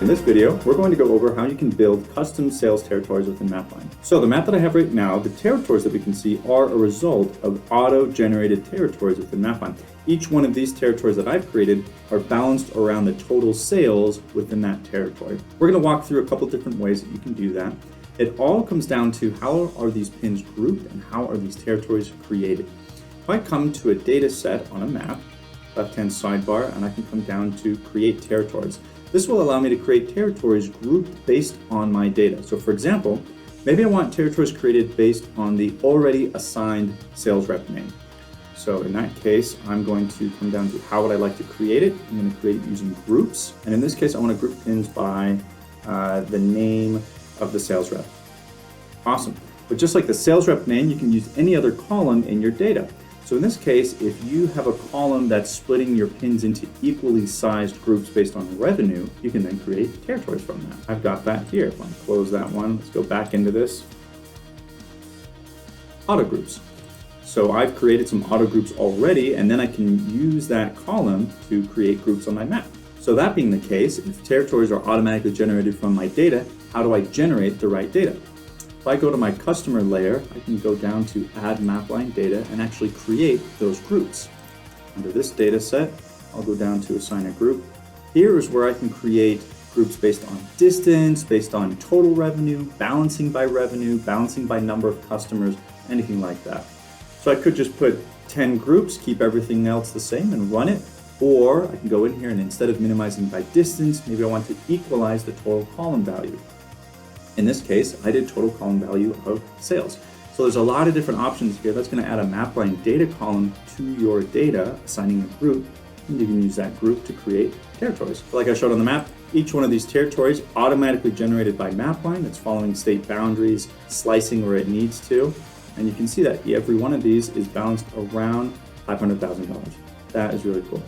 In this video, we're going to go over how you can build custom sales territories within Mapline. So the map that I have right now, the territories that we can see are a result of auto-generated territories within Mapline. Each one of these territories that I've created are balanced around the total sales within that territory. We're going to walk through a couple different ways that you can do that. It all comes down to how are these pins grouped and how are these territories created. If I come to a data set on a map, left-hand sidebar, and I can come down to create territories. This will allow me to create territories grouped based on my data. So for example, maybe I want territories created based on the already assigned sales rep name. So in that case, I'm going to come down to how would I like to create it. I'm going to create it using groups. And in this case, I want to group pins by the name of the sales rep. Awesome. But just like the sales rep name, you can use any other column in your data. So in this case, if you have a column that's splitting your pins into equally sized groups based on revenue, you can then create territories from that. I've got that here. If I close that one, let's go back into this. Auto groups. So I've created some auto groups already, and then I can use that column to create groups on my map. So that being the case, if territories are automatically generated from my data, how do I generate the right data? If I go to my customer layer, I can go down to add Mapline data and actually create those groups. Under this data set, I'll go down to assign a group. Here is where I can create groups based on distance, based on total revenue, balancing by number of customers, anything like that. So I could just put 10 groups, keep everything else the same and run it. Or I can go in here and instead of minimizing by distance, maybe I want to equalize the total column value. In this case, I did total column value of sales. So there's a lot of different options here. That's going to add a Mapline data column to your data, assigning a group, and you can use that group to create territories. Like I showed on the map, each one of these territories automatically generated by Mapline. It's following state boundaries, slicing where it needs to, and you can see that every one of these is balanced around $500,000. That is really cool.